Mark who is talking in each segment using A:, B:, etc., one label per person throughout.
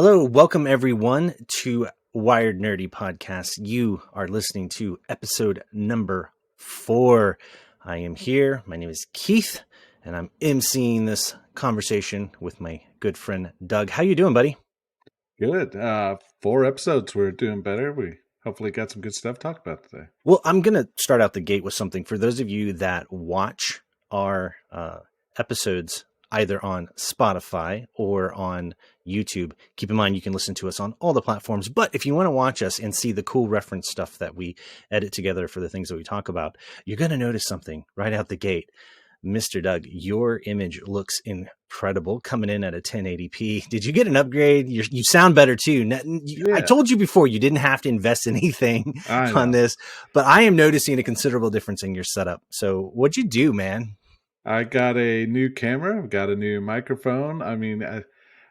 A: Hello, welcome everyone to Wired Nerdy Podcast. You are listening to episode number 4. I am here. My name is Keith, and I'm emceeing this conversation with my good friend Doug. How you doing, buddy?
B: Good. 4 episodes. We're doing better. We hopefully got some good stuff to talk about today.
A: Well, I'm going to start out the gate with something. For those of you that watch our episodes either on Spotify or on YouTube, keep in mind you can listen to us on all the platforms. But if you want to watch us and see the cool reference stuff that we edit together for the things that we talk about, you're going to notice something right out the gate. Mr. Doug, your image looks incredible coming in at a 1080p. Did you get an upgrade? You sound better too. I told you before you didn't have to invest anything on this, but I am noticing a considerable difference in your setup. So what'd you do, man?
B: I got a new camera. I've got a new microphone. I mean,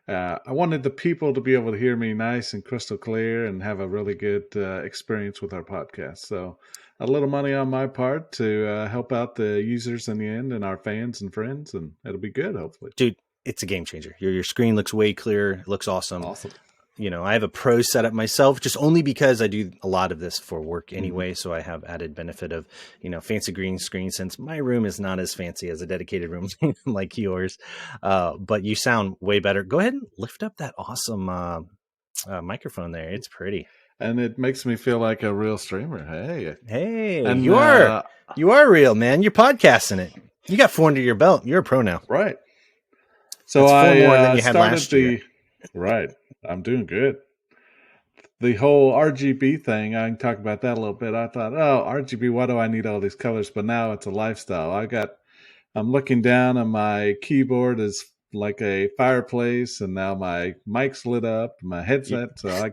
B: I wanted the people to be able to hear me nice and crystal clear and have a really good experience with our podcast. So a little money on my part to help out the users in the end and our fans and friends, and it'll be good, hopefully.
A: Dude, it's a game changer. Your screen looks way clearer. It looks awesome.
B: Awesome.
A: You know, I have a pro setup myself, just only because I do a lot of this for work anyway. So I have added benefit of, fancy green screen, since my room is not as fancy as a dedicated room like yours. But you sound way better. Go ahead and lift up that awesome microphone there. It's pretty.
B: And it makes me feel like a real streamer.
A: Hey, and you are real, man. You're podcasting it. You got 4 under your belt. You're a pro now.
B: Right. So
A: that's 4 more than you had last year.
B: Right. I'm doing good. The whole RGB thing, I can talk about that a little bit. I thought, RGB, why do I need all these colors? But now it's a lifestyle. I'm looking down and my keyboard is like a fireplace, and now my mic's lit up, my headset. So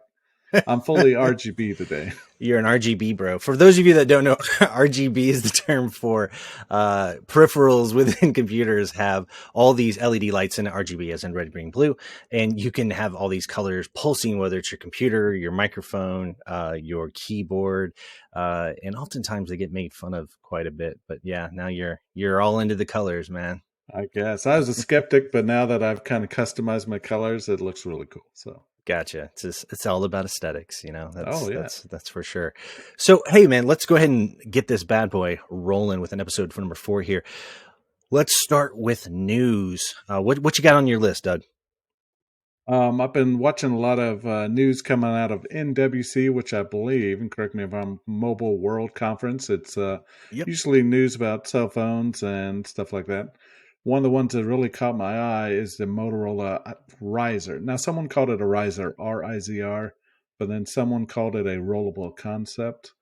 B: I'm fully RGB today.
A: You're an RGB bro. For those of you that don't know, RGB is the term for peripherals within computers have all these LED lights in RGB, as in red, green, blue, and you can have all these colors pulsing, whether it's your computer, your microphone, your keyboard, and oftentimes they get made fun of quite a bit. But yeah, now you're all into the colors, man.
B: I guess I was a skeptic, but now that I've kind of customized my colors, it looks really cool. So.
A: Gotcha. It's all about aesthetics, That's for sure. So, hey, man, let's go ahead and get this bad boy rolling with an episode for number 4 here. Let's start with news. What you got on your list, Doug?
B: I've been watching a lot of news coming out of NWC, which I believe, and correct me if I'm Mobile World Conference. It's usually news about cell phones and stuff like that. One of the ones that really caught my eye is the Motorola Riser. Now, someone called it a Riser, R-I-Z-R, but then someone called it a rollable concept.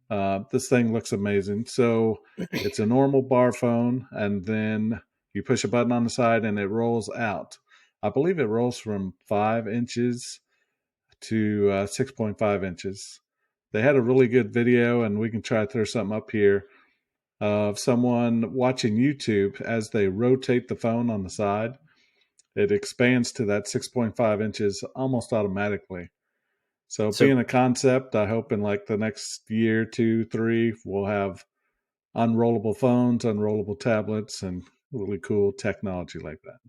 B: This thing looks amazing. So it's a normal bar phone, and then you push a button on the side and it rolls out. I believe it rolls from 5 inches to 6.5 inches. They had a really good video, and we can try to throw something up here, of someone watching YouTube as they rotate the phone on the side. It expands to that 6.5 inches almost automatically. So being a concept, I hope in like the next year, 2, 3, we'll have unrollable phones, unrollable tablets, and really cool technology like that.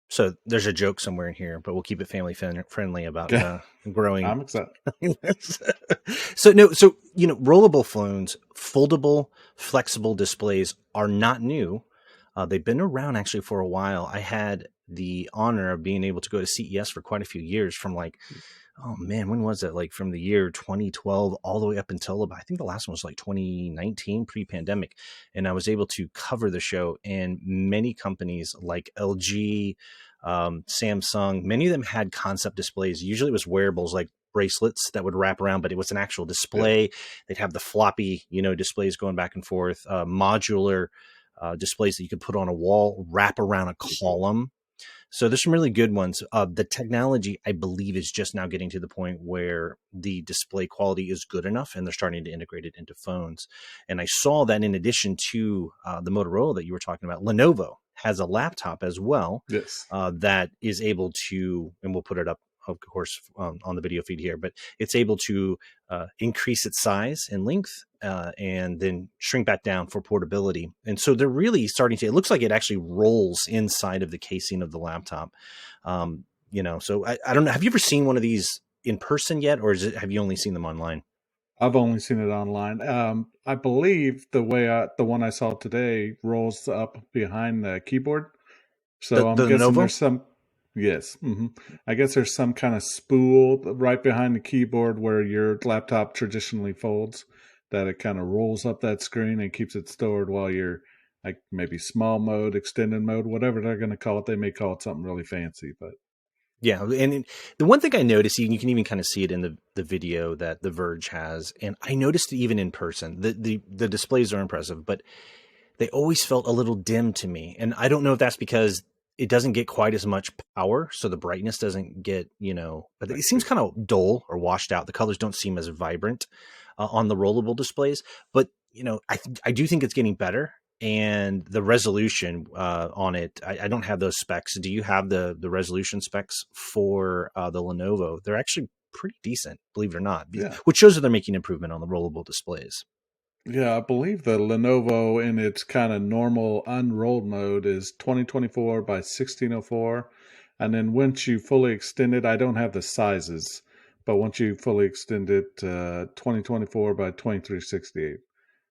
A: So there's a joke somewhere in here, but we'll keep it family friendly about growing.
B: I'm excited.
A: So rollable phones, foldable, flexible displays are not new. They've been around actually for a while. I had the honor of being able to go to CES for quite a few years, from when was it? Like from the year 2012 all the way up until I think the last one was like 2019, pre-pandemic. And I was able to cover the show, and many companies like LG, Samsung, many of them had concept displays. Usually it was wearables like bracelets that would wrap around, but it was an actual display. They'd have the floppy, displays going back and forth, modular displays that you could put on a wall, wrap around a column. So there's some really good ones. The technology, I believe, is just now getting to the point where the display quality is good enough, and they're starting to integrate it into phones. And I saw that in addition to the Motorola that you were talking about, Lenovo has a laptop as well.
B: Yes.
A: That is able to, and we'll put it up, of course, on the video feed here, but it's able to increase its size and length and then shrink back down for portability. And so they're really starting to, it looks like it actually rolls inside of the casing of the laptop. So I don't know. Have you ever seen one of these in person yet, or have you only seen them online?
B: I've only seen it online. I believe the one I saw today rolls up behind the keyboard.
A: The
B: So I'm
A: the
B: guessing
A: Lenovo?
B: there's some, yes. I guess there's some kind of spool right behind the keyboard where your laptop traditionally folds, that it kind of rolls up that screen and keeps it stored while you're like maybe small mode, extended mode, whatever they're going to call it. They may call it something really fancy, but
A: Yeah, and the one thing I noticed, you can even kind of see it in the video that The Verge has, and I noticed it even in person. The displays are impressive, but they always felt a little dim to me. And I don't know if that's because it doesn't get quite as much power, so the brightness doesn't get, but
B: I
A: it seems
B: see.
A: kind of dull or washed out. The colors don't seem as vibrant on the rollable displays, but I do think it's getting better. And the resolution on it, I don't have those specs. Do you have the resolution specs for the Lenovo? They're actually pretty decent, believe it or not,
B: Yeah.
A: which shows that they're making improvement on the rollable displays.
B: Yeah, I believe the Lenovo in its kind of normal unrolled mode is 2024 by 1604. And then once you fully extend it, I don't have the sizes, but once you fully extend it, 2024 by 2368.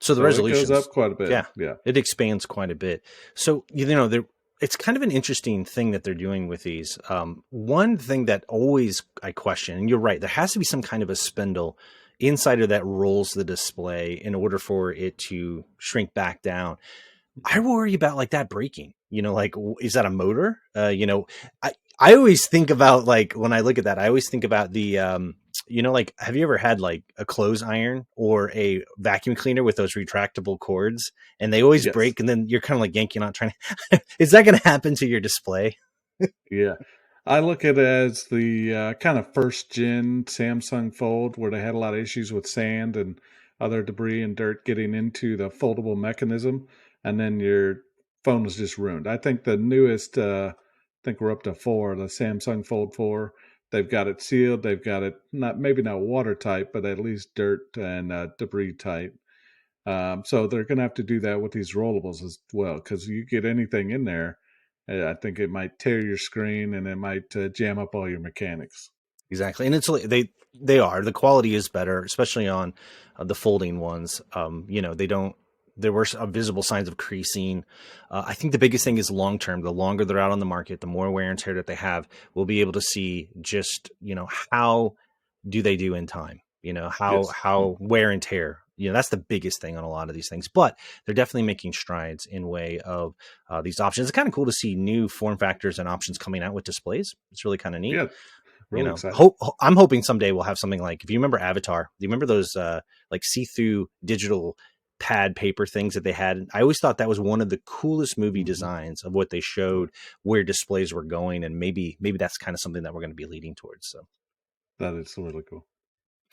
A: So the
B: So it goes
A: resolutions,
B: up quite a bit.
A: yeah,
B: Yeah.
A: it expands quite a bit. So it's kind of an interesting thing that they're doing with these. One thing that always I question, and you're right, there has to be some kind of a spindle inside of that rolls the display in order for it to shrink back down. I worry about like that breaking. Like is that a motor? I always think about, like, when I look at that, I always think about like, have you ever had like a clothes iron or a vacuum cleaner with those retractable cords, and they always
B: Yes.
A: break, and then you're kind of like yanking on trying to, is that going to happen to your display?
B: Yeah. I look at it as the kind of first gen Samsung Fold, where they had a lot of issues with sand and other debris and dirt getting into the foldable mechanism, and then your phone was just ruined. I think the newest, I think we're up to four, the Samsung Fold 4. They've got it sealed. They've got it maybe not watertight, but at least dirt and debris tight. So they're going to have to do that with these rollables as well, because you get anything in there, I think it might tear your screen and it might jam up all your mechanics.
A: Exactly, and they are, the quality is better, especially on the folding ones. They don't. There were some visible signs of creasing. I think the biggest thing is long term. The longer they're out on the market, the more wear and tear that they have. We'll be able to see just how do they do in time. How
B: Yes.
A: how wear and tear. That's the biggest thing on a lot of these things. But they're definitely making strides in way of these options. It's kind of cool to see new form factors and options coming out with displays. It's really kind of neat.
B: Yeah, really exciting.
A: I'm hoping someday we'll have something like, if you remember Avatar, do you remember those like see-through digital pad paper things that they had? I always thought that was one of the coolest movie
B: Hmm.
A: designs of what they showed where displays were going, and maybe that's kind of something that we're going to be leading towards.
B: That is really cool.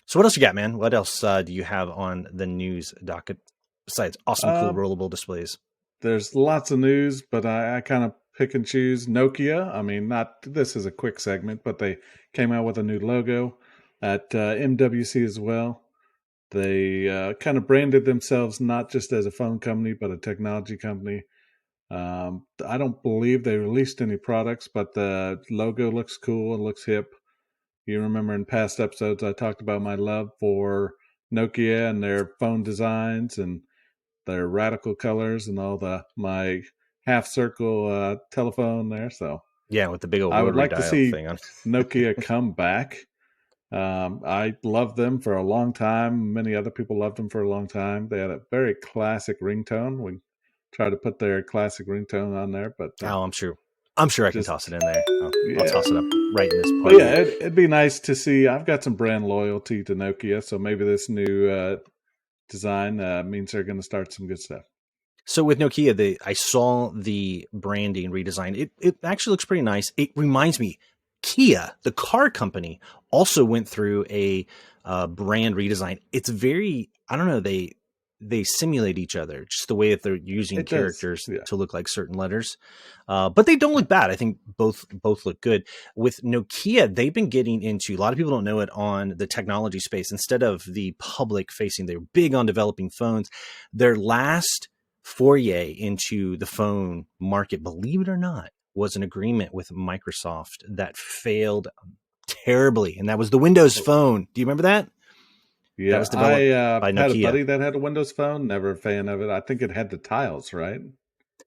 A: So what else you got, man? What else do you have on the news docket besides awesome, cool
B: Um,
A: rollable displays?
B: there's lots of news, but I kind of pick and choose. Nokia, I mean, not this is a quick segment, but they came out with a new logo at MWC as well. They kind of branded themselves not just as a phone company, but a technology company. I don't believe they released any products, but the logo looks cool and looks hip. You remember in past episodes, I talked about my love for Nokia and their phone designs and their radical colors and all the my half circle telephone there. So
A: Yeah, with the big old
B: I would
A: rotary
B: like to
A: dial
B: see
A: thing on.
B: Nokia come back. I loved them for a long time. Many other people loved them for a long time. They had a very classic ringtone. We try to put their classic ringtone on there, but
A: Oh, I'm sure I can
B: just
A: toss it in there. I'll
B: yeah.
A: toss it up right in this
B: But
A: part
B: yeah,
A: here.
B: it'd be nice to see. I've got some brand loyalty to Nokia, so maybe this new design means they're going to start some good stuff.
A: So with Nokia, I saw the branding redesign. It actually looks pretty nice. It reminds me, Kia, the car company, also went through a brand redesign. It's very, I don't know, they simulate each other, just the way that they're using
B: It does,
A: characters
B: yeah.
A: to look like certain letters. But they don't look bad. I think both look good. With Nokia, they've been getting into, a lot of people don't know it, on the technology space. Instead of the public facing, they're big on developing phones. Their last foray into the phone market, believe it or not, was an agreement with Microsoft that failed terribly, and that was the Windows
B: Oh,
A: Phone. Do you remember that? That
B: yeah,
A: was developed
B: I
A: by
B: had a
A: Nokia.
B: buddy that had a Windows Phone. Never a fan of it. I think it had the tiles, right?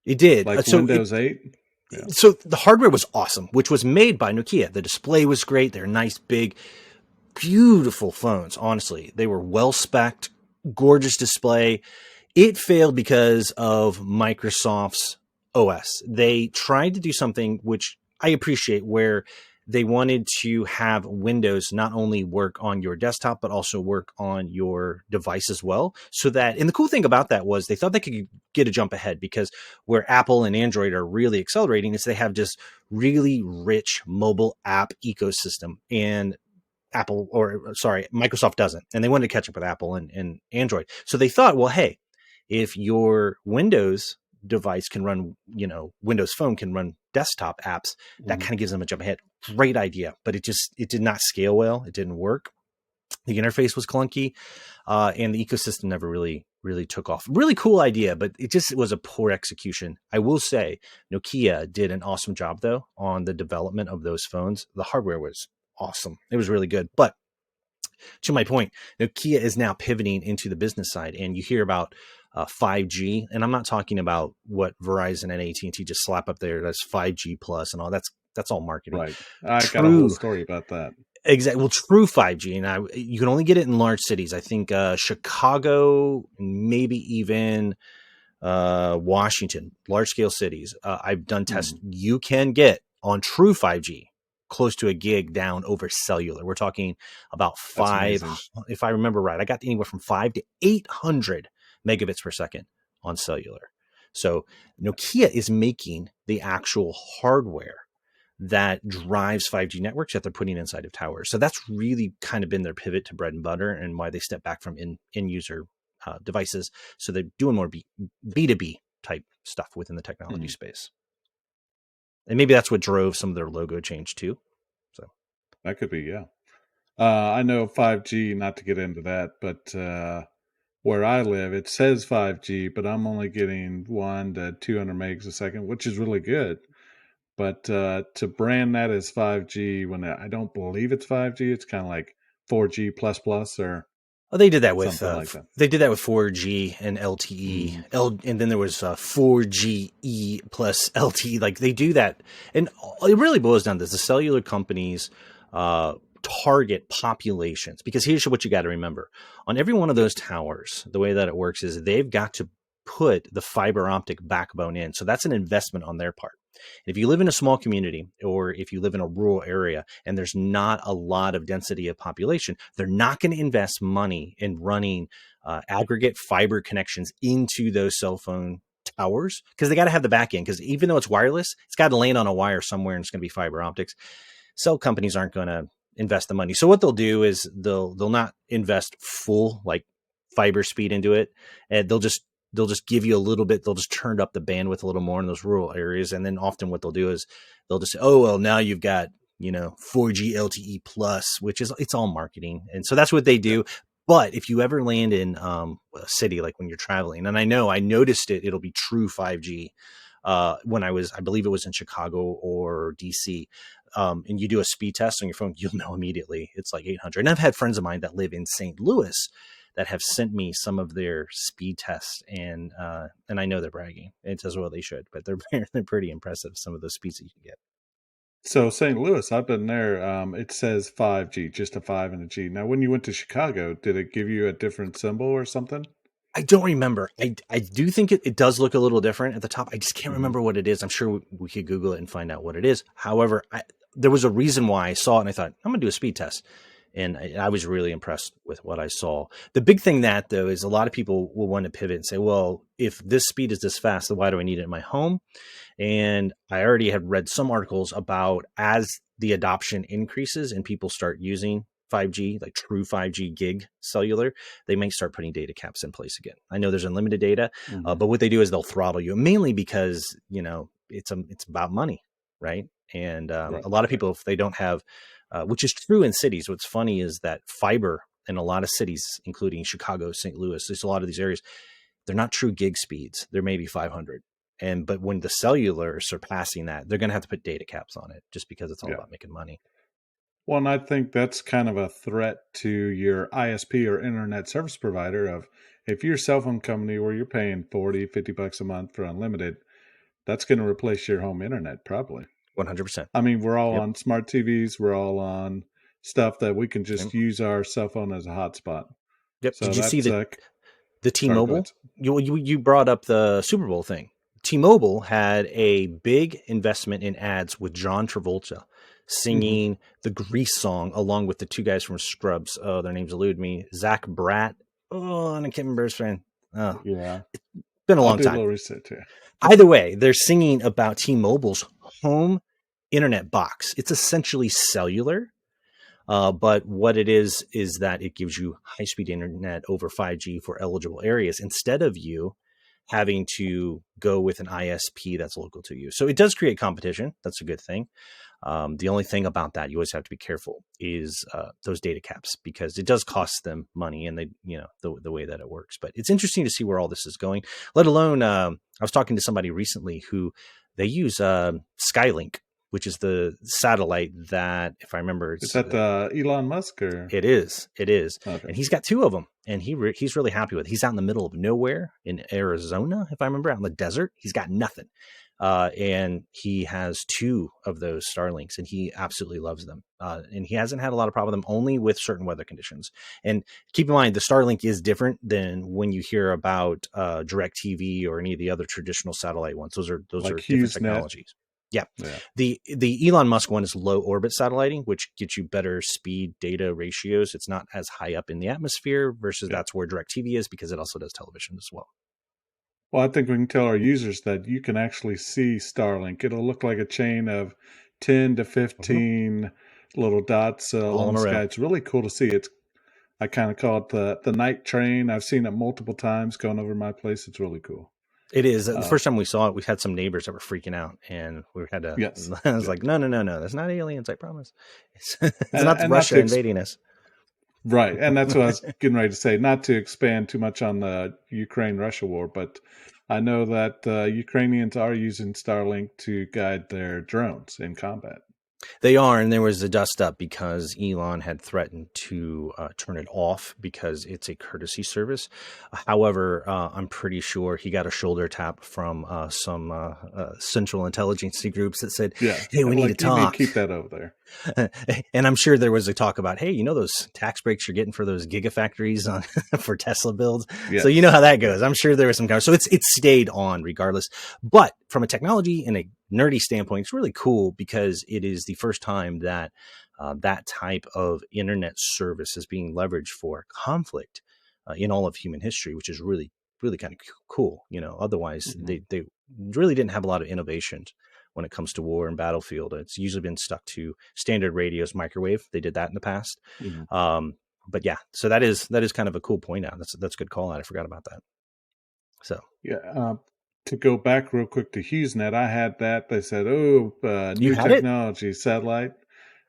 A: It did.
B: Like Windows 8. Yeah.
A: So the hardware was awesome, which was made by Nokia. The display was great. They're nice, big, beautiful phones. Honestly, they were well spec'd, gorgeous display. It failed because of Microsoft's OS. They tried to do something which I appreciate, where they wanted to have Windows not only work on your desktop, but also work on your device as well. So that, and the cool thing about that was they thought they could get a jump ahead, because where Apple and Android are really accelerating is they have just really rich mobile app ecosystem. And Microsoft doesn't. And they wanted to catch up with Apple and Android. So they thought, well, hey, if your Windows device can run, Windows Phone can run desktop apps, that
B: Mhm.
A: kind of gives them a jump ahead. Great idea, but it did not scale well. It didn't work. The interface was clunky, and the ecosystem never really took off. Really cool idea, but it was a poor execution. I will say Nokia did an awesome job though on the development of those phones. The hardware was awesome. It was really good. But to my point, Nokia is now pivoting into the business side, and you hear about 5G, and I'm not talking about what Verizon and AT&T just slap up there. That's 5G plus and all. That's all marketing.
B: Right. I got a whole
A: True,
B: story about that.
A: exactly. Well, true 5G, and you can only get it in large cities. I think Chicago, maybe even Washington, large scale cities. I've done tests.
B: Mhm.
A: You can get on true 5G close to a gig down over cellular. We're talking about
B: That's
A: five,
B: amazing.
A: if I remember right, I got anywhere from 5 to 800 megabits per second on cellular. So Nokia is making the actual hardware that drives 5G networks that they're putting inside of towers. So that's really kind of been their pivot to bread and butter, and why they step back from in user devices. So they're doing more B2B type stuff within the technology
B: Mhm.
A: space. And maybe that's what drove some of their logo change too. So
B: That could be, yeah. I know 5G, not to get into that, but where I live, it says 5G, but I'm only getting 1 to 200 megs a second, which is really good. But to brand that as 5G when I don't believe it's 5G, it's kind of like 4G plus plus or
A: they did that with
B: something like that.
A: 4G and LTE,
B: Mhm.
A: and then there was 4GE plus LTE. Like they do that, and it really boils down to this: the cellular companies uh, target populations, because here's what you got to remember: on every one of
B: Yep.
A: those towers, the way that it works is they've got to put the fiber optic backbone in, so that's an investment on their part. If you live in a small community, or if you live in a rural area and there's not a lot of density of population, they're not going to invest money in running aggregate fiber connections into those cell phone towers, because they got to have the back end. Because even though it's wireless, it's got to land on a wire somewhere, and it's going to be fiber optics. Cell companies aren't going to invest the money. So what they'll do is they'll not invest full like fiber speed into it, and they'll just give you a little bit. They'll just turn up the bandwidth a little more in those rural areas, and then often what they'll do is they'll just say, oh well, now you've got 4G LTE plus, which is, it's all marketing, and so that's what they
B: Yep.
A: do. But if you ever land in a city, like when you're traveling, and I noticed it'll be true 5G when I believe it was in Chicago or DC, and you do a speed test on your phone, you'll know immediately it's like 800. And I've had friends of mine that live in St. Louis that have sent me some of their speed tests, and I know they're bragging. It's as well they should, but they're pretty impressive, some of the speeds that you can get.
B: So St. Louis, I've been there. It says 5G, just a 5 and a G. Now, when you went to Chicago, did it give you a different symbol or something?
A: I don't remember. I do think it does look a little different at the top. I just can't
B: Hmm.
A: remember what it is. I'm sure we could Google it and find out what it is. However, there was a reason why I saw it, and I thought, I'm going to do a speed test. And I was really impressed with what I saw. The big thing that, though, is a lot of people will want to pivot and say, well, if this speed is this fast, then why do I need it in my home? And I already had read some articles about, as the adoption increases and people start using 5G, like true 5G gig cellular, they may start putting data caps in place again. I know there's unlimited data,
B: Hmm.
A: but what they do is they'll throttle you, mainly because it's about money, right? And
B: Right.
A: a lot of
B: Right.
A: people, if they don't have, which is true in cities. What's funny is that fiber in a lot of cities, including Chicago, St. Louis, there's a lot of these areas, they're not true gig speeds. They're maybe 500. But when the cellular is surpassing that, they're going to have to put data caps on it just because it's all
B: Yeah.
A: about making money.
B: Well, and I think that's kind of a threat to your ISP or internet service provider of if you're a cell phone company where you're paying 40, $50 a month for unlimited, that's going to replace your home internet probably.
A: 100%.
B: I mean, we're all
A: Yep.
B: on smart TVs, we're all on stuff that we can just
A: Yep.
B: use our cell phone as a hotspot.
A: Yep.
B: So
A: Did you see
B: that's
A: the
B: sorry, go ahead.
A: T-Mobile? You brought up the Super Bowl thing. T-Mobile had a big investment in ads with John Travolta
B: Hmm.
A: singing the Grease song along with the two guys from Scrubs. Oh, their names elude me. Zach Bratt. Oh, and I can't remember his friend. Oh,
B: Yeah,
A: been a
B: I'll
A: long
B: do a
A: time.
B: little research here.
A: Either way, they're singing about T-Mobile's home internet box. It's essentially cellular, but what it is that it gives you high-speed internet over 5G for eligible areas instead of you having to go with an ISP that's local to you. So it does create competition. That's a good thing. The only thing about that you always have to be careful is those data caps because it does cost them money, and the way that it works. But it's interesting to see where all this is going. Let alone, I was talking to somebody recently who they use Skylink, which is the satellite that, if I remember,
B: Is
A: it's
B: that Elon Musk or
A: it is,
B: okay?
A: and he's got two of them, and he's really happy with it. He's out in the middle of nowhere in Arizona, if I remember, out in the desert. He's got nothing, and he has two of those Starlinks, and he absolutely loves them. And he hasn't had a lot of problem with them, only with certain weather conditions. And keep in mind, the Starlink is different than when you hear about DirecTV or any of the other traditional satellite ones. Those
B: Like
A: are different
B: HughesNet?
A: technologies. Yeah.
B: Yeah,
A: The Elon Musk one is low orbit satelliting, which gets you better speed data ratios. It's not as high up in the atmosphere versus
B: yeah.
A: that's where DirecTV is because it also does television as well.
B: Well, I think we can tell our users that you can actually see Starlink. It'll look like a chain of 10 to
A: Mhm.
B: 15 little dots
A: All
B: along
A: in
B: the
A: a
B: sky.
A: row.
B: It's really cool to see. I kind of call it the night train. I've seen it multiple times going over my place. It's really cool.
A: It is. The
B: Uh,
A: first time we saw it, we had some neighbors that were freaking out, and we had to.
B: yes,
A: I was
B: yeah,
A: like, no, no, no, no, that's not aliens. I promise. It's not
B: and not
A: Russia
B: to
A: invading us.
B: right, and that's what I was getting ready to say. Not to expand too much on the Ukraine-Russia war, but I know that Ukrainians are using Starlink to guide their drones in combat.
A: They are, and there was a dust up because Elon had threatened to turn it off because it's a courtesy service. However, I'm pretty sure he got a shoulder tap from some central intelligence groups that said,
B: Yeah,
A: "Hey, we need to
B: like you need to
A: talk."
B: keep that over there.
A: And I'm sure there was a talk about, hey, those tax breaks you're getting for those gigafactories on for Tesla builds. So you know
B: Yes,
A: how that
B: yeah.
A: goes. I'm sure there was some kind of, so it's stayed on regardless. But from a technology and a nerdy standpoint, it's really cool because it is the first time that that type of internet service is being leveraged for conflict in all of human history, which is really, really kind of cool. Otherwise
B: Hmm.
A: they really didn't have a lot of innovations when it comes to war and battlefield. It's usually been stuck to standard radios, microwave. They did that in the past.
B: Hmm.
A: But yeah, so that is kind of a cool point out. That's a good call out. I forgot about that. So
B: Yeah. To go back real quick to HughesNet, I had that. They said, "Oh,
A: you
B: new
A: had it?
B: technology, satellite,"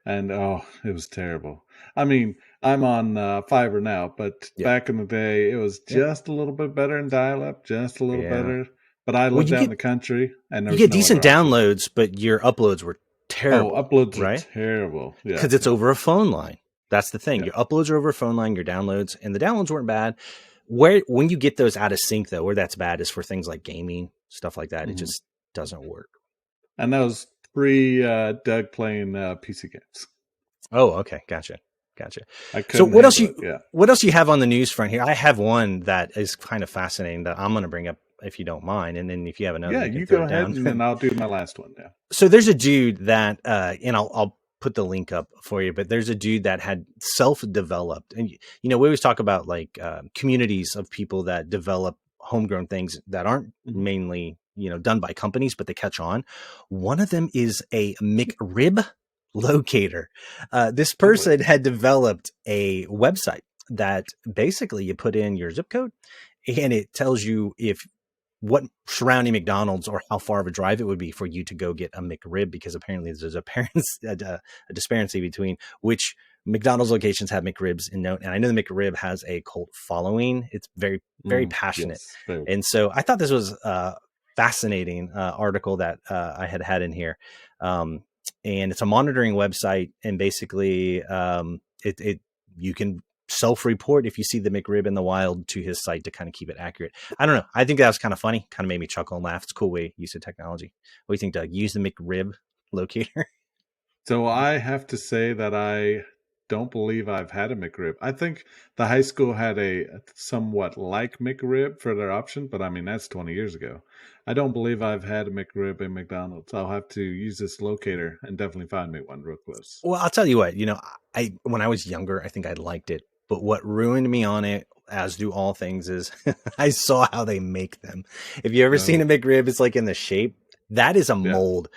B: and oh, it was terrible. I mean, I'm on fiber now, but
A: Yep.
B: back in the day, it was
A: Yep.
B: just a little bit better in dial-up, just a little
A: Yeah.
B: better. But I
A: Well,
B: lived out in the country, and there
A: you
B: was
A: get
B: no
A: decent
B: other option.
A: downloads, but your uploads were
B: Oh,
A: terrible,
B: uploads are
A: right?
B: terrible. Yeah,
A: Because it's
B: yeah,
A: over a phone line. That's the thing.
B: yeah.
A: Your uploads are over a phone line. Your downloads and the downloads weren't bad. Where when you get those out of sync though, where that's bad is for things like gaming stuff like that. It
B: Hmm.
A: just doesn't work.
B: And that was pre Doug playing PC games.
A: Oh, okay, gotcha.
B: I
A: So
B: couldn't handle it. Yeah.
A: what else you have on the news front here? I have one that is kind of fascinating that I'm going to bring up if you don't mind, and then if you have another,
B: Yeah,
A: you can
B: you
A: throw
B: go
A: it
B: ahead
A: down.
B: and then I'll do my last one. Yeah.
A: So there's a dude that, and I'll put the link up for you, but there's a dude that had self-developed, and we always talk about like communities of people that develop homegrown things that aren't
B: Mhm.
A: mainly done by companies, but they catch on. One of them is a McRib locator. This
B: Really?
A: person had developed a website that basically you put in your zip code and it tells you if what surrounding McDonald's or how far of a drive it would be for you to go get a McRib, because apparently there's a disparity between which McDonald's locations have McRibs and no. And I know the McRib has a cult following. It's very, very passionate.
B: Yes. Very.
A: And so I thought this was fascinating article that I had in here. Um, and it's a monitoring website, and basically it you can self-report if you see the McRib in the wild to his site to kind of keep it accurate. I don't know. I think that was kind of funny. Kind of made me chuckle and laugh. It's a cool way use of technology. What do you think, Doug? Use the McRib locator.
B: So I have to say that I don't believe I've had a McRib. I think the high school had a somewhat like McRib for their option, but I mean that's 20 years ago. I don't believe I've had a McRib in McDonald's. I'll have to use this locator and definitely find me one real close.
A: Well, I'll tell you what, I when I was younger, I think I liked it. But what ruined me on it, as do all things, is I saw how they make them. If you ever seen a
B: Oh,
A: McRib, it's like in the shape. That is a
B: yeah.
A: mold.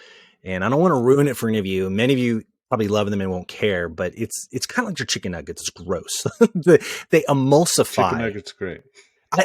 A: And I don't want to ruin it for any of you. Many of you probably love them and won't care, but it's kind of like your chicken nuggets. It's gross. They
B: Chicken
A: emulsify.
B: nuggets great.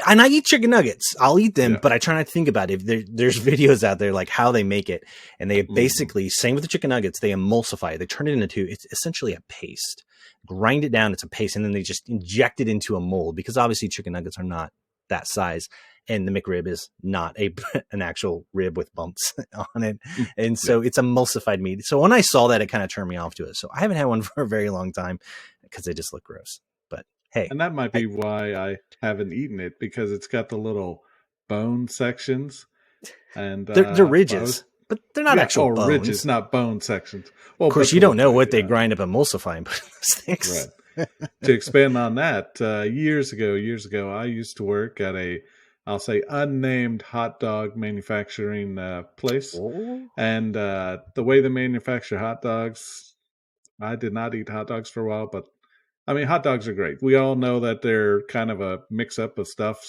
A: And I eat chicken nuggets. I'll eat them,
B: Yeah.
A: but I try not to think about it. There's videos out there like how they make it, and they
B: Hmm.
A: basically same with the chicken nuggets. They emulsify. They turn it into it's essentially a paste. Grind it down. It's a paste, and then they just inject it into a mold because obviously chicken nuggets are not that size, and the McRib is not a an actual rib with bumps on it, and
B: Yeah.
A: so it's emulsified meat. So when I saw that, it kind of turned me off to it. So I haven't had one for a very long time because they just look gross. But hey,
B: And that might
A: I,
B: be why I haven't eaten it because it's got the little bone sections. And
A: they're
B: I was,
A: ridges, but they're not
B: yeah,
A: actual
B: oh, ridges,
A: bones.
B: not bone sections.
A: Of
B: Well,
A: course,
B: but
A: you
B: to
A: don't
B: look
A: know
B: good,
A: what they
B: yeah.
A: grind up emulsify and put in those things.
B: Right. To expand on that, years ago, I used to work at I'll say, unnamed hot dog manufacturing place.
A: Oh,
B: And the way they manufacture hot dogs, I did not eat hot dogs for a while, but I mean, hot dogs are great. We all know that they're kind of a mix up of stuff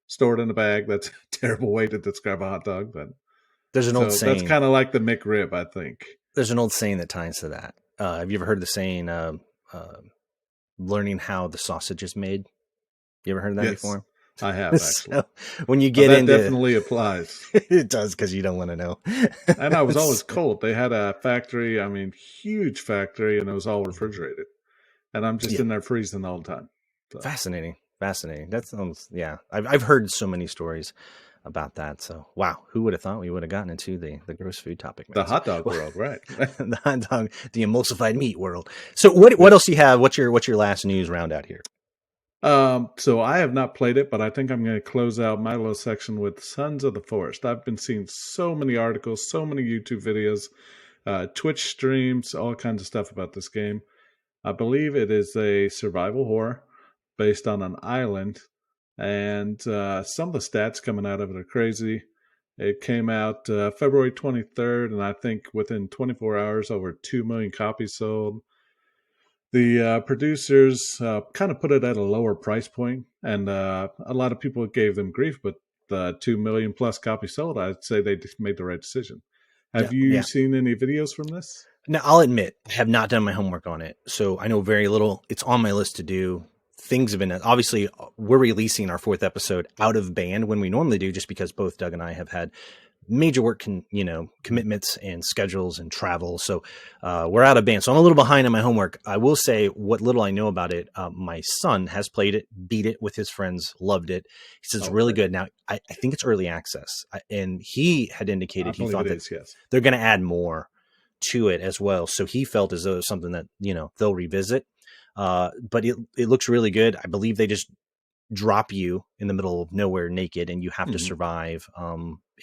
B: stored in a bag. That's a terrible way to describe a hot dog, but
A: there's an old
B: so that's
A: saying.
B: kind of like the McRib, I think.
A: There's an old saying that ties to that. Have you ever heard the saying, uh, "Learning how the sausage is made"? You ever heard that
B: Yes,
A: before?
B: I have
A: So
B: actually.
A: when you get
B: That
A: into
B: definitely applies.
A: it does because you don't want to know.
B: And I was always cold. They had a factory, I mean, huge factory, and it was all refrigerated. And I'm just
A: Yeah,
B: in there freezing all the time. So
A: fascinating, fascinating. That sounds yeah. I've heard so many stories about that. So wow, who would have thought we would have gotten into the gross food topic,
B: the
A: man? So
B: hot dog
A: well,
B: world, right?
A: the hot dog, the emulsified meat world. So what
B: Yeah.
A: else do you have? What's your last news round out here?
B: So I have not played it, but I think I'm going to close out my little section with Sons of the Forest. I've been seeing so many articles, so many YouTube videos, Twitch streams, all kinds of stuff about this game. I believe it is a survival horror based on an island, and some of the stats coming out of it are crazy. It came out February 23rd, and I think within 24 hours, over 2 million copies sold. The producers kind of put it at a lower price point, and a lot of people gave them grief, but the 2 million plus copies sold, I'd say they just made the right decision.
A: Yeah,
B: Have you
A: yeah.
B: seen any videos from this?
A: Now, I'll admit, I have not done my homework on it, so I know very little. It's on my list to do. Things have been obviously we're releasing our fourth episode out of band when we normally do, just because both Doug and I have had major work commitments and schedules and travel, so we're out of band. So I'm a little behind on my homework. I will say what little I know about it. My son has played it, beat it with his friends, loved it. He says it's
B: Oh,
A: really
B: great.
A: good. Now I think it's early access, and he had
B: I
A: indicated he
B: believe it
A: thought that
B: is, yes.
A: they're going to add more to it as well. So he felt as though it's something that they'll revisit. But it looks really good. I believe they just drop you in the middle of nowhere naked, and you have to
B: Hmm.
A: survive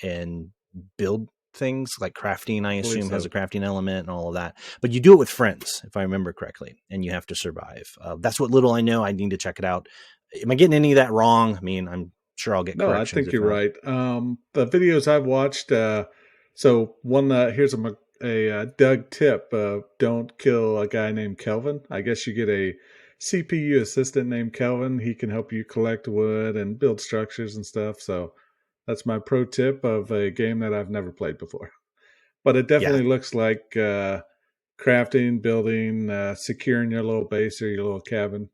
A: and build things like crafting. I
B: I believe
A: assume has a
B: so.
A: crafting element and all of that. But you do it with friends, if I remember correctly, and you have to survive. That's what little I know. I need to check it out. Am I getting any of that wrong? I mean, I'm sure I'll get
B: No, I
A: corrections
B: think
A: if
B: you're
A: not.
B: right. The videos I've watched, so one here's Doug tip: don't kill a guy named Kelvin. I guess you get a CPU assistant named Kelvin. He can help you collect wood and build structures and stuff. So that's my pro tip of a game that I've never played before. But it
A: Yeah,
B: definitely looks like crafting, building, securing your little base or your little cabin.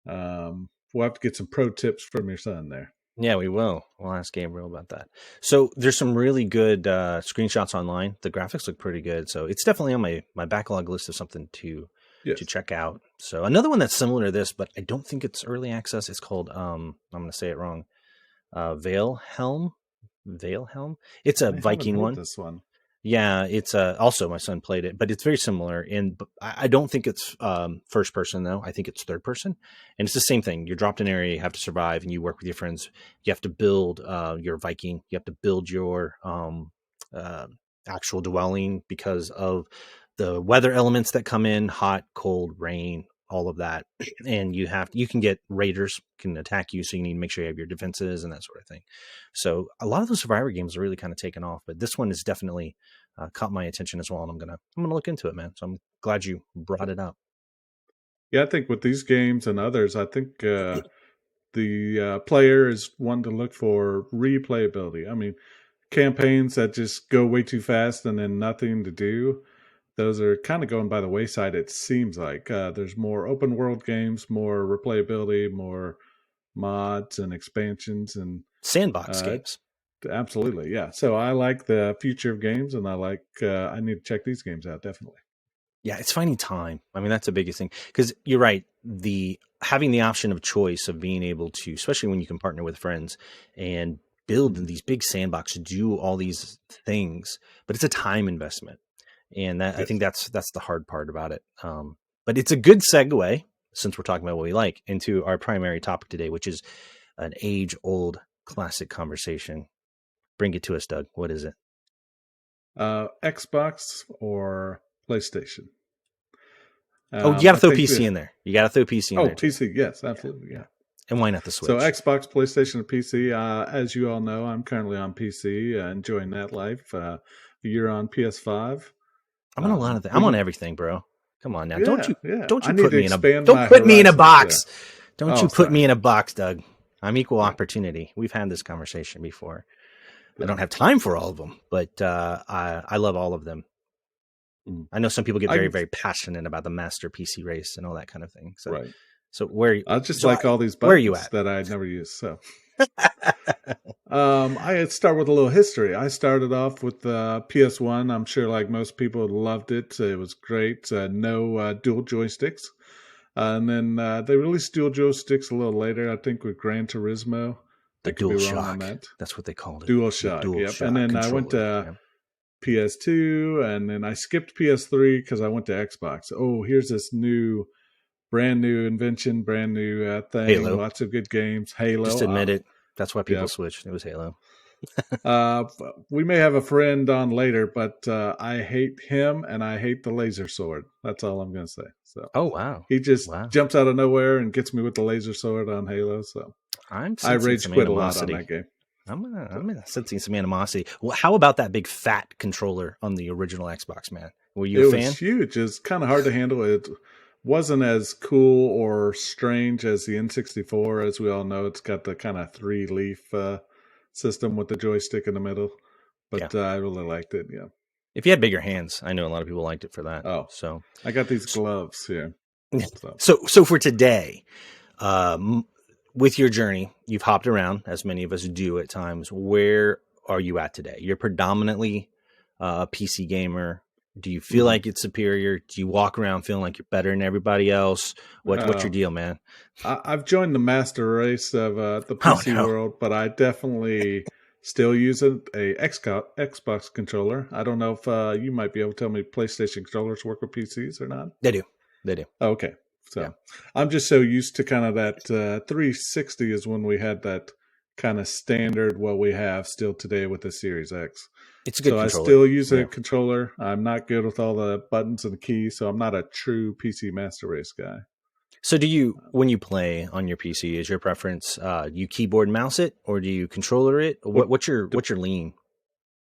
B: We'll have to get some pro tips from your son there.
A: yeah, we will. We'll ask Gabriel about that. So there's some really good screenshots online. The graphics look pretty good. So it's definitely on my backlog list of something to
B: Yes.
A: check out. So another one that's similar to this, but I don't think it's early access. It's called I'm going to say it wrong. Veil Helm. Veilhelm. It's a
B: I haven't
A: Viking
B: heard
A: one.
B: this one.
A: Yeah, it's also my son played it, but it's very similar. And I don't think it's first person though. I think it's third person, and it's the same thing. You're dropped in an area, you have to survive, and you work with your friends. You have to build your Viking. You have to build your uh, actual dwelling because of the weather elements that come in: hot, cold, rain, all of that. And you can get raiders can attack you, so you need to make sure you have your defenses and that sort of thing. So a lot of those Survivor games are really kind of taken off, but this one is definitely caught my attention as well, and I'm gonna look into it, man. So I'm glad you brought it up.
B: Yeah, I think with these games and others, I think the player is one to look for replayability. I mean, campaigns that just go way too fast and then nothing to do. Those are kind of going by the wayside. It seems like there's more open world games, more replayability, more mods and expansions, and
A: Sandbox
B: uh,
A: games.
B: absolutely, yeah. So I like the future of games, and I like. I need to check these games out definitely.
A: Yeah, it's finding time. I mean, that's the biggest thing because you're right. The having the option of choice of being able to, especially when you can partner with friends and build in
B: Mhm.
A: these big sandboxes, do all these things, but it's a time investment, and I think
B: Yes.
A: that's the hard part about it. But it's a good segue since we're talking about what we like into our primary topic today, which is an age old classic conversation. Bring it to us, Doug. What is it?
B: Xbox or PlayStation.
A: Oh, you got to
B: I
A: throw
B: think
A: PC
B: the
A: in there. You got to throw PC in
B: oh
A: there too.
B: PC, yes,
A: Yeah,
B: absolutely,
A: yeah.
B: yeah.
A: And why not the
B: So
A: Switch?
B: Xbox, PlayStation, and PC. As you all know, I'm currently on PC, enjoying that life. You're on PS5.
A: I'm on a lot of things.
B: What
A: I'm
B: do
A: on
B: you?
A: everything, bro. Come on now.
B: Yeah, yeah.
A: Don't
B: I
A: you
B: need
A: put
B: to
A: me in a
B: expand
A: don't
B: my
A: put me in a
B: horizons. Yeah.
A: box. Don't
B: Oh,
A: you put
B: sorry.
A: me in a box, Doug. I'm equal
B: Yeah,
A: opportunity. We've had this conversation before. I
B: yeah.
A: don't have time for all of them, but I love all of them.
B: Mm.
A: I know some people get
B: I
A: very,
B: can.
A: very passionate about the master PC race and all that kind of thing. So,
B: Right.
A: so
B: I just
A: so
B: like all these
A: where are you
B: buttons
A: at?
B: that I never use. So, I start with a little history. I started off with PS1. I'm sure, like most people, loved it. It was great. No dual joysticks. And then they released dual joysticks a little later, I think, with Gran Turismo.
A: The
B: I could be
A: Dual
B: wrong on
A: Shock.
B: that.
A: That's what they called it.
B: Dual
A: The
B: Shock,
A: Dual
B: yep. And
A: Shock
B: then I went
A: controller.
B: to
A: Yeah.
B: PS2, and then I skipped PS3 because I went to Xbox. Oh, here's this brand new invention, brand new thing.
A: Halo.
B: Lots of good games.
A: Just
B: Halo.
A: admit it. That's why people
B: Yep.
A: switched. It was Halo.
B: Uh, we may have a friend on later, but I hate him and I hate the laser sword. That's all I'm going to say. So
A: Oh wow.
B: he just
A: Wow.
B: jumps out of nowhere and gets me with the laser sword on Halo. So
A: I'm
B: I
A: sensing
B: rage
A: some
B: quit a lot on that
A: animosity.
B: game. So
A: I'm sensing some animosity. Well, how about that big fat controller on the original Xbox, man? Were you a
B: it was
A: fan?
B: huge. It's kind of hard to handle. It wasn't as cool or strange as the N64. As we all know, it's got the kind of three leaf system with the joystick in the middle.
A: Yeah.
B: But I really liked it. Yeah.
A: If you had bigger hands, I know a lot of people liked it for that.
B: Oh,
A: So,
B: I got these gloves here. So
A: so for today, um, with your journey, you've hopped around as many of us do at times. Where are you at today? You're predominantly a PC gamer. Do you feel
B: mhm.
A: like it's superior? Do you walk around feeling like you're better than everybody else? What's your
B: uh,
A: deal, man?
B: I've joined the master race of the
A: Oh
B: PC
A: no,
B: world, but I definitely still use a Xbox controller. I don't know if you might be able to tell me PlayStation controllers work with PCs or not.
A: they do, they do.
B: Okay.
A: Yeah,
B: So I'm just so used to kind of that 360 is when we had that kind of standard what we have still today with the Series X.
A: it's a good
B: So I
A: controller.
B: still use a
A: Yeah.
B: controller. I'm not good with all the buttons and the keys, so I'm not a true PC Master Race guy.
A: So do you, when you play on your PC, is your preference you keyboard and mouse it, or do you controller it?
B: Well,
A: What's your lean?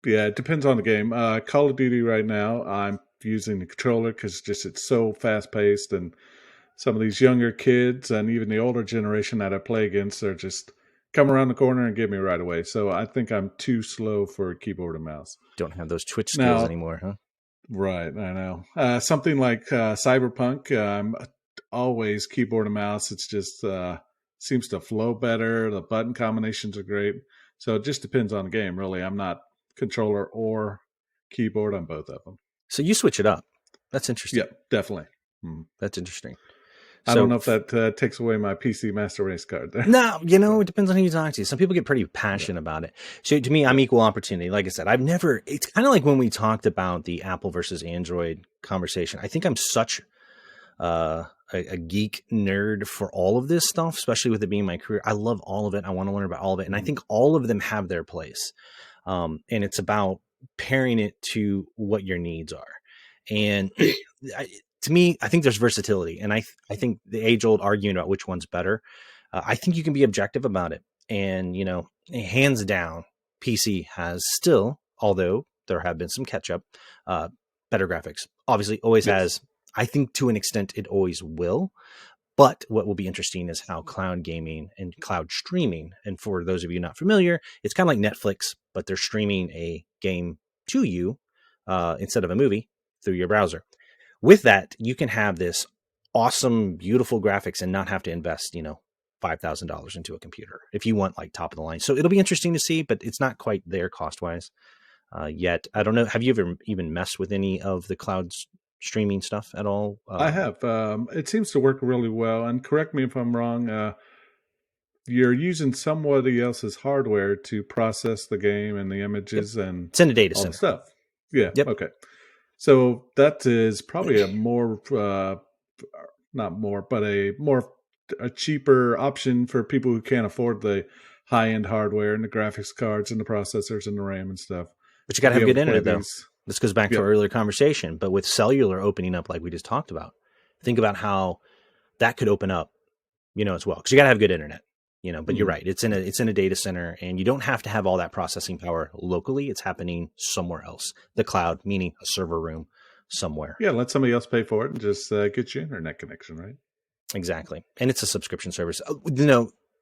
B: yeah, it depends on the game. Call of Duty right now, I'm using the controller because just it's so fast paced, and some of these younger kids and even the older generation that I play against, they're just come around the corner and get me right away. So I think I'm too slow for keyboard and mouse.
A: Don't have those Twitch skills
B: Now,
A: anymore, huh?
B: right, I know something like Cyberpunk. I'm always keyboard and mouse. It's just seems to flow better. The button combinations are great. So it just depends on the game, really. I'm not controller or keyboard on both of them.
A: So you switch it up. That's interesting.
B: Yep, definitely. Hmm.
A: That's interesting.
B: I don't
A: So
B: know if that takes away my PC Master Race card there.
A: no,
B: So
A: it depends on who you talk to. Some people get pretty
B: yeah,
A: passionate about it. So to me, I'm
B: yeah.
A: equal opportunity. Like I said, I've never, it's kind of like when we talked about the Apple versus Android conversation. I think I'm such a geek nerd for all of this stuff, especially with it being my career. I love all of it. I want to learn about all of it. And I
B: Mhm.
A: think all of them have their place. And it's about pairing it to what your needs are. And I, to me, I think there's versatility. And I think the age old argument about which one's better, I think you can be objective about it. And, hands down, PC has still, although there have been some catch up, uh, better graphics. Obviously, always
B: Yes.
A: has. I think to an extent it always will. But what will be interesting is how cloud gaming and cloud streaming, and for those of you not familiar, it's kind of like Netflix, but they're streaming a game to you instead of a movie through your browser. With that, you can have this awesome, beautiful graphics and not have to invest, $5,000 into a computer if you want like top of the line. So it'll be interesting to see, but it's not quite there cost wise yet. I don't know. Have you ever even messed with any of the cloud streaming stuff at all?
B: I have. It seems to work really well. And correct me if I'm wrong. You're using somebody else's hardware to process the game and the
A: Yep.
B: images and
A: It's in a data
B: all the
A: center.
B: stuff. Yeah.
A: Yep.
B: Okay. So that is probably a more, not more, but a cheaper option for people who can't afford the high end hardware and the graphics cards and the processors and the RAM and stuff
A: But you got
B: to
A: to
B: be
A: have
B: able
A: good
B: to play
A: internet, though.
B: these.
A: This goes back to
B: Yep.
A: our earlier conversation. But with cellular opening up, like we just talked about, think about how that could open up, as well. Because you got to have good internet, But you're
B: Mm.
A: right; it's in a data center, and you don't have to have all that processing power locally. It's happening somewhere else. The cloud, meaning a server room somewhere.
B: Yeah. Let somebody else pay for it and just get your internet connection, right?
A: Exactly. And it's a subscription service.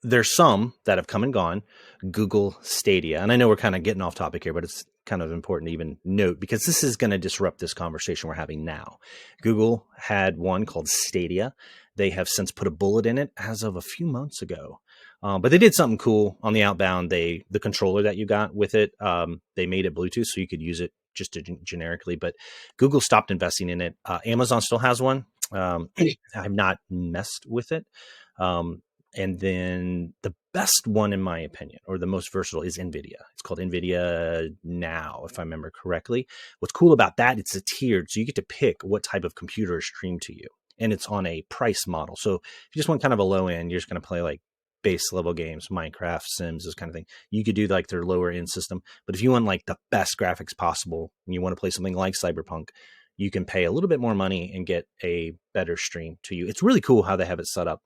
A: There's some that have come and gone. Google Stadia. And I know we're kind of getting off topic here, but it's kind of important to even note because this is going to disrupt this conversation we're having now. Google had one called Stadia. They have since put a bullet in it as of a few months ago. But they did something cool on the outbound. The controller that you got with it, they made it Bluetooth so you could use it just generically. But Google stopped investing in it. Amazon still has one. I've not messed with it. And then the best one, in my opinion, or the most versatile, is NVIDIA. It's called NVIDIA Now, if I remember correctly. What's cool about that, it's a tiered, so you get to pick what type of computer is streamed to you. And it's on a price model. So if you just want kind of a low end, you're just going to play like base level games, Minecraft, Sims, this kind of thing. You could do like their lower end system. But if you want like the best graphics possible and you want to play something like Cyberpunk, you can pay a little bit more money and get a better stream to you. It's really cool how they have it set up.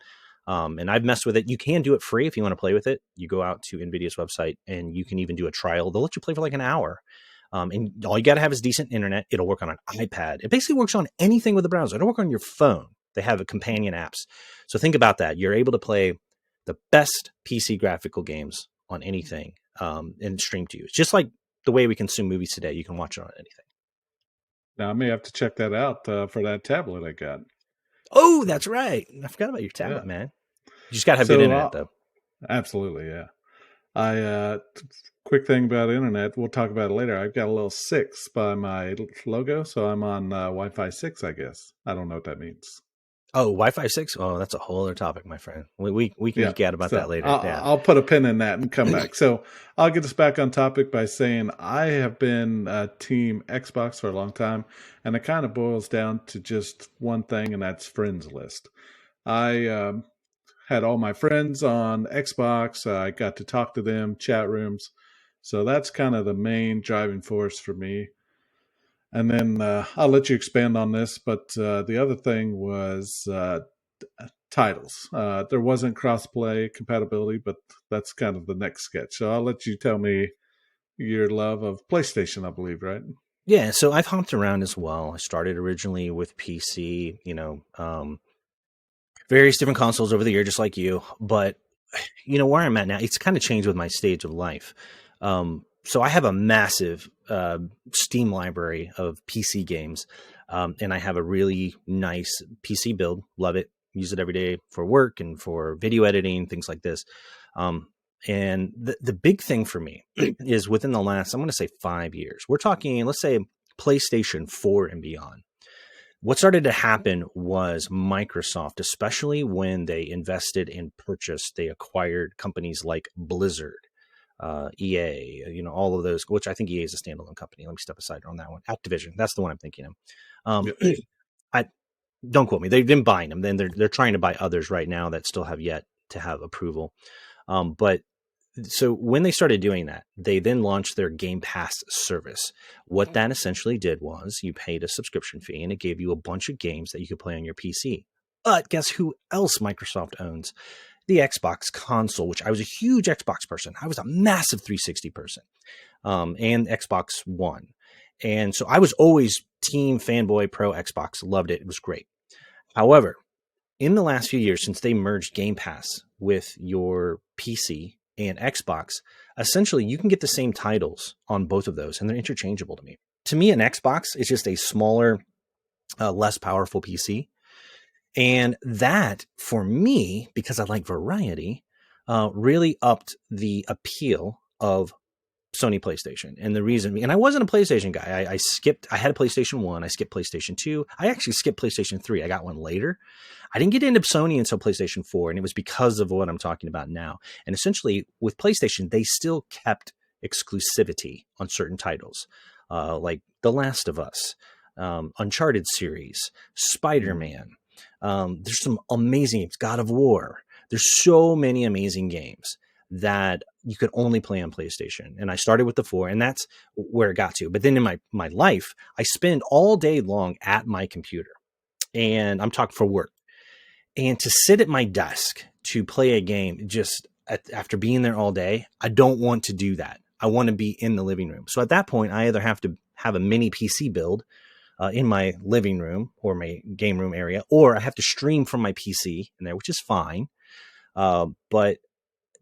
A: And I've messed with it. You can do it free if you want to play with it. You go out to NVIDIA's website and you can even do a trial. They'll let you play for like an hour. And all you got to have is decent internet. It'll work on an iPad. It basically works on anything with a browser. It'll work on your phone. They have a companion apps. So think about that. You're able to play the best PC graphical games on anything and stream to you. It's just like the way we consume movies today. You can watch it on anything.
B: Now I may have to check that out for that tablet I got.
A: Oh,
B: So
A: that's right. I forgot about your
B: yeah.
A: tablet, man. You just got to have good
B: So
A: internet, though.
B: absolutely, yeah. I quick thing about internet. We'll talk about it later. I've got a little 6 by my logo, so I'm on Wi-Fi 6. I guess I don't know what that means.
A: Oh, Wi-Fi 6? Oh, that's a whole other topic, my friend. We can
B: Yeah,
A: geek out about that
B: so
A: later.
B: I'll,
A: Yeah.
B: I'll put a pin in that and come back. So I'll get us back on topic by saying I have been team Xbox for a long time, and it kind of boils down to just one thing, and that's friends list. I had all my friends on Xbox. I got to talk to them, chat rooms. So that's kind of the main driving force for me. And then I'll let you expand on this, but the other thing was titles. There wasn't crossplay compatibility, but that's kind of the next sketch. So I'll let you tell me your love of PlayStation, I believe, right?
A: Yeah, so I've hopped around as well. I started originally with PC, various different consoles over the year, just like you. But where I'm at now, it's kind of changed with my stage of life. So I have a massive Steam library of PC games, and I have a really nice PC build. Love it. Use it every day for work and for video editing, things like this. And the big thing for me is within the last, I'm going to say 5 years. We're talking, let's say, PlayStation 4 and beyond. What started to happen was Microsoft, especially when they invested in purchase, they acquired companies like Blizzard, EA, all of those, which I think EA is a standalone company. Let me step aside on that one. Activision, that's the one I'm thinking of.
B: Yep.
A: I don't quote me. They've been buying them. Then they're trying to buy others right now that still have yet to have approval. But so when they started doing that, they then launched their Game Pass service. What that essentially did was you paid a subscription fee and it gave you a bunch of games that you could play on your PC. But guess who else Microsoft owns? The Xbox console, which I was a huge Xbox person. I was a massive 360 person, and Xbox One. And so I was always team fanboy pro Xbox, loved it. It was great. However, in the last few years, since they merged Game Pass with your PC and Xbox, essentially you can get the same titles on both of those, and they're interchangeable to me. To me, an Xbox is just a smaller, less powerful PC. And that, for me, because I like variety, really upped the appeal of Sony PlayStation. And the reason, and I wasn't a PlayStation guy. I had a PlayStation 1. I skipped PlayStation 2. I actually skipped PlayStation 3. I got one later. I didn't get into Sony until PlayStation 4. And it was because of what I'm talking about now. And essentially, with PlayStation, they still kept exclusivity on certain titles, like The Last of Us, Uncharted series, Spider-Man. There's some amazing games, God of War. There's so many amazing games that you could only play on PlayStation. And I started with the 4, and that's where it got to. But then in my life, I spend all day long at my computer, and I'm talking for work. And to sit at my desk to play a game after being there all day, I don't want to do that. I want to be in the living room. So at that point, I either have to have a mini PC build in my living room or my game room area, or I have to stream from my PC in there, which is fine. But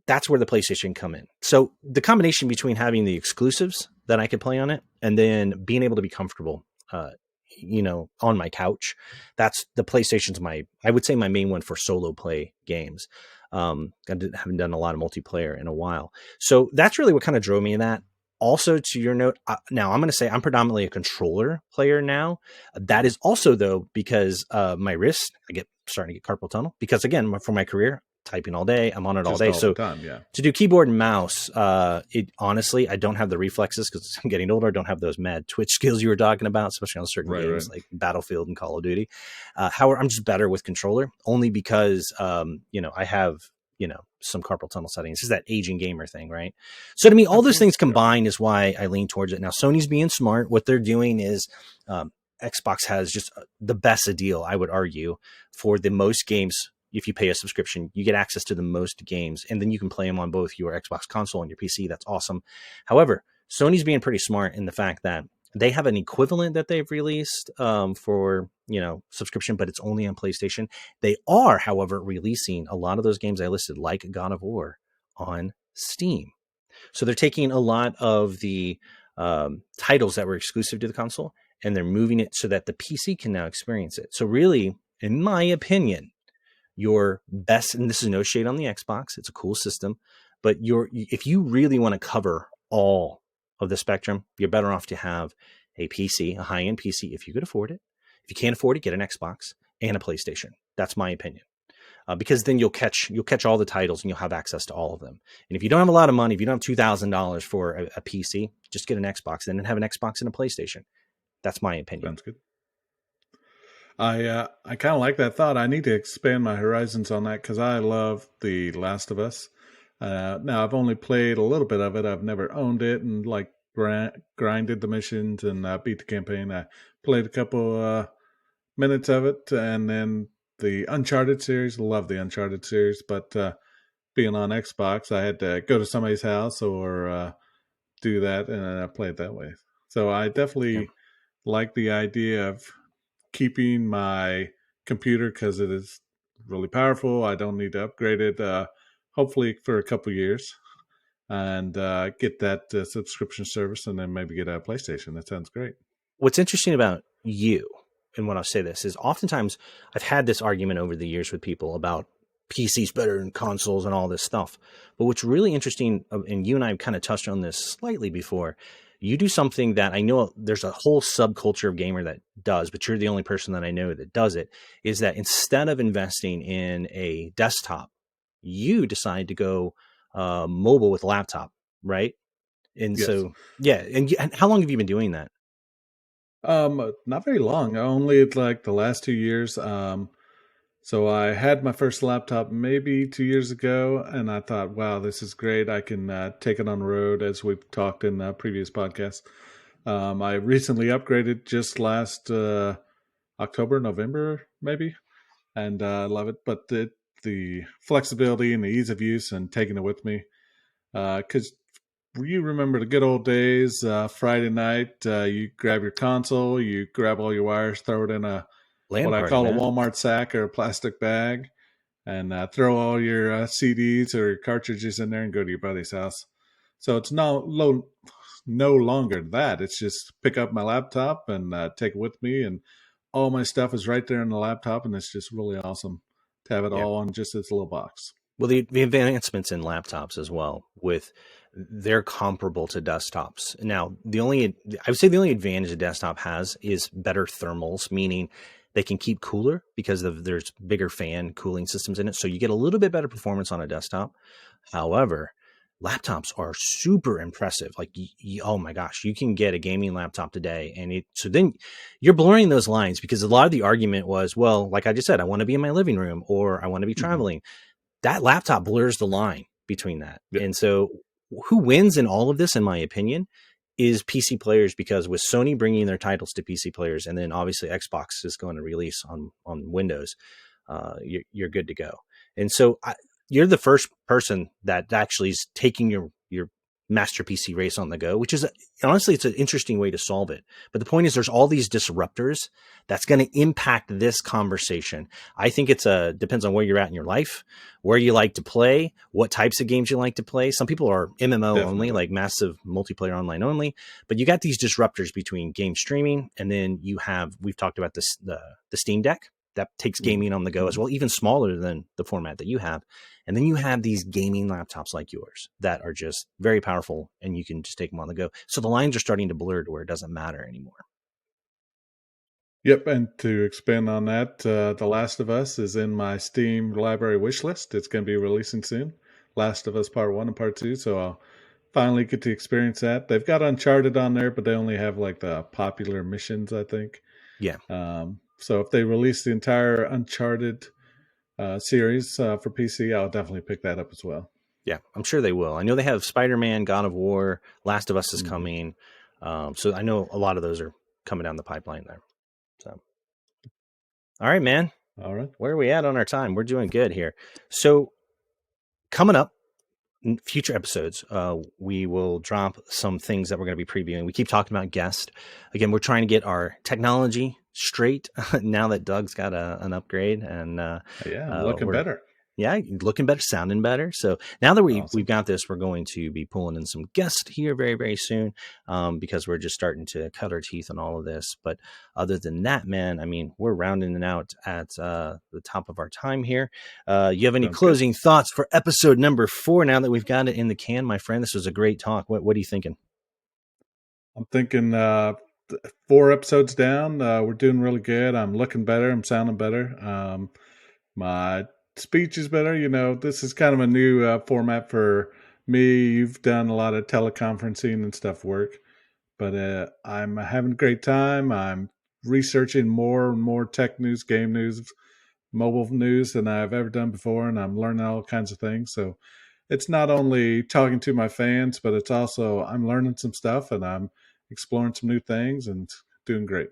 A: that's where the PlayStation come in. So the combination between having the exclusives that I could play on it and then being able to be comfortable, on my couch, that's the PlayStation's I would say my main one for solo play games. I haven't done a lot of multiplayer in a while. So that's really what kind of drove me in that. Also, to your note, now I'm going to say I'm predominantly a controller player now. That is also, though, because my wrist, starting to get carpal tunnel because, again, for my career, typing all day, I'm on it all
B: Just
A: day.
B: all the
A: So
B: time, yeah.
A: to do keyboard and mouse, honestly, I don't have the reflexes because I'm getting older. I don't have those mad twitch skills you were talking about, especially on certain games like Battlefield and Call of Duty. However, I'm just better with controller only because, I have, some carpal tunnel settings. This is that aging gamer thing, right? So to me, all those things combined is why I lean towards it. Now, Sony's being smart. What they're doing is Xbox has just the best deal, I would argue, for the most games. If you pay a subscription, you get access to the most games, and then you can play them on both your Xbox console and your PC. That's awesome. However, Sony's being pretty smart in the fact that they have an equivalent that they've released for subscription, but it's only on PlayStation. They are, however, releasing a lot of those games I listed, like God of War, on Steam. So they're taking a lot of the titles that were exclusive to the console, and they're moving it so that the PC can now experience it. So really, in my opinion, your best, and this is no shade on the Xbox, it's a cool system, but if you really want to cover all of the spectrum, you're better off to have a PC, a high-end PC, if you could afford it. If you can't afford it, get an Xbox and a PlayStation. That's my opinion. Because then you'll catch all the titles and you'll have access to all of them. And if you don't have a lot of money, if you don't have $2,000 for a PC, just get an Xbox and then have an Xbox and a PlayStation. That's my opinion.
B: Sounds good. I kind of like that thought. I need to expand my horizons on that because I love The Last of Us. Now I've only played a little bit of it. I've never owned it and grinded the missions and beat the campaign. I played a couple minutes of it, and then the Uncharted series. Love the Uncharted series, but being on Xbox, I had to go to somebody's house or do that, and I play it that way. So I definitely like the idea of keeping my computer because it is really powerful. I don't need to upgrade it, hopefully for a couple years, and get that subscription service, and then maybe get a PlayStation. That sounds great.
A: What's interesting about you, and when I say this, is oftentimes I've had this argument over the years with people about PCs better than consoles and all this stuff. But what's really interesting, and you and I have kind of touched on this slightly before, You do something that I know there's a whole subculture of gamer that does, but you're the only person that I know that does it, is that instead of investing in a desktop, you decide to go mobile with a laptop, right? And
B: Yes.
A: so, yeah. And how long have you been doing that?
B: Not very long. Only like the last 2 years. So I had my first laptop maybe 2 years ago, and I thought, wow, this is great. I can take it on the road, as we've talked in previous podcasts. I recently upgraded just last October, November, maybe, and I love it. But the flexibility and the ease of use and taking it with me, because you remember the good old days. Friday night, you grab your console, you grab all your wires, throw it in a
A: LAN
B: what I
A: party,
B: call a
A: man.
B: Walmart sack or a plastic bag, and throw all your CDs or cartridges in there and go to your buddy's house. So it's no longer that. It's just pick up my laptop and take it with me, and all my stuff is right there in the laptop, and it's just really awesome to have it
A: Yeah.
B: all on just this little box.
A: Well, the advancements in laptops as well, with they're comparable to desktops. Now, I would say the only advantage a desktop has is better thermals, meaning they can keep cooler because there's bigger fan cooling systems in it. So you get a little bit better performance on a desktop. However, laptops are super impressive. Like, oh my gosh, you can get a gaming laptop today, and so then you're blurring those lines because a lot of the argument was, well, like I just said, I want to be in my living room or I want to be
B: Hmm.
A: traveling. That laptop blurs the line between that.
B: Yeah.
A: And so who wins in all of this, in my opinion, is PC players, because with Sony bringing their titles to PC players, and then obviously Xbox is going to release on Windows, you're good to go. And so you're the first person that actually is taking your master PC race on the go, which is honestly, it's an interesting way to solve it. But the point is, there's all these disruptors that's going to impact this conversation. I think depends on where you're at in your life, where you like to play, what types of games you like to play. Some people are MMO only,
B: Definitely.
A: like massive multiplayer online only, but you got these disruptors between game streaming, and then we've talked about this, the Steam Deck that takes gaming on the go as
B: Mm-hmm.
A: well, even smaller than the format that you have. And then you have these gaming laptops like yours that are just very powerful, and you can just take them on the go. So the lines are starting to blur to where it doesn't matter anymore.
B: Yep, and to expand on that, The Last of Us is in my Steam library wish list. It's going to be releasing soon. Last of Us Part 1 and Part 2, so I'll finally get to experience that. They've got Uncharted on there, but they only have like the popular missions, I think.
A: Yeah.
B: So if they release the entire Uncharted series for PC, I'll definitely pick that up as well.
A: Yeah, I'm sure they will. I know they have Spider-Man, God of War, Last of Us is
B: Hmm.
A: coming. So I know a lot of those are coming down the pipeline there. So, all right, man.
B: All right.
A: Where are we at on our time? We're doing good here. So coming up, future episodes, we will drop some things that we're going to be previewing. We keep talking about guests. Again, we're trying to get our technology straight now that Doug's got an upgrade, and
B: Yeah, I'm looking
A: we're
B: better.
A: yeah, looking better, sounding better. So now that we've
B: Awesome.
A: got this, we're going to be pulling in some guests here very, very soon, because we're just starting to cut our teeth on all of this. But other than that, man, I mean, we're rounding it out at the top of our time here. You have any
B: Sounds good.
A: closing thoughts for episode number 4? Now that we've got it in the can, my friend, this was a great talk. What are you thinking?
B: I'm thinking 4 episodes down, we're doing really good. I'm looking better. I'm sounding better. My speech is better. You know, this is kind of a new format for me. You've done a lot of teleconferencing and stuff work, but I'm having a great time. I'm researching more and more tech news, game news, mobile news than I've ever done before, and I'm learning all kinds of things. So it's not only talking to my fans, but it's also I'm learning some stuff and I'm exploring some new things and doing great.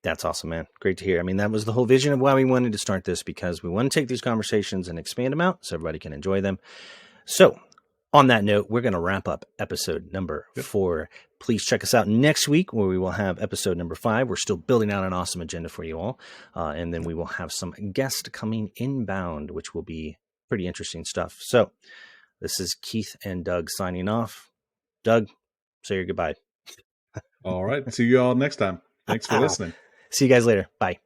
A: That's awesome, man. Great to hear. I mean, that was the whole vision of why we wanted to start this, because we want to take these conversations and expand them out so everybody can enjoy them. So, on that note, we're going to wrap up episode number
B: Yep.
A: 4. Please check us out next week, where we will have episode number 5. We're still building out an awesome agenda for you all. And then we will have some guests coming inbound, which will be pretty interesting stuff. So, this is Keith and Doug signing off. Doug, say your goodbye.
B: All right. See you all next time. Thanks for listening.
A: See you guys later. Bye.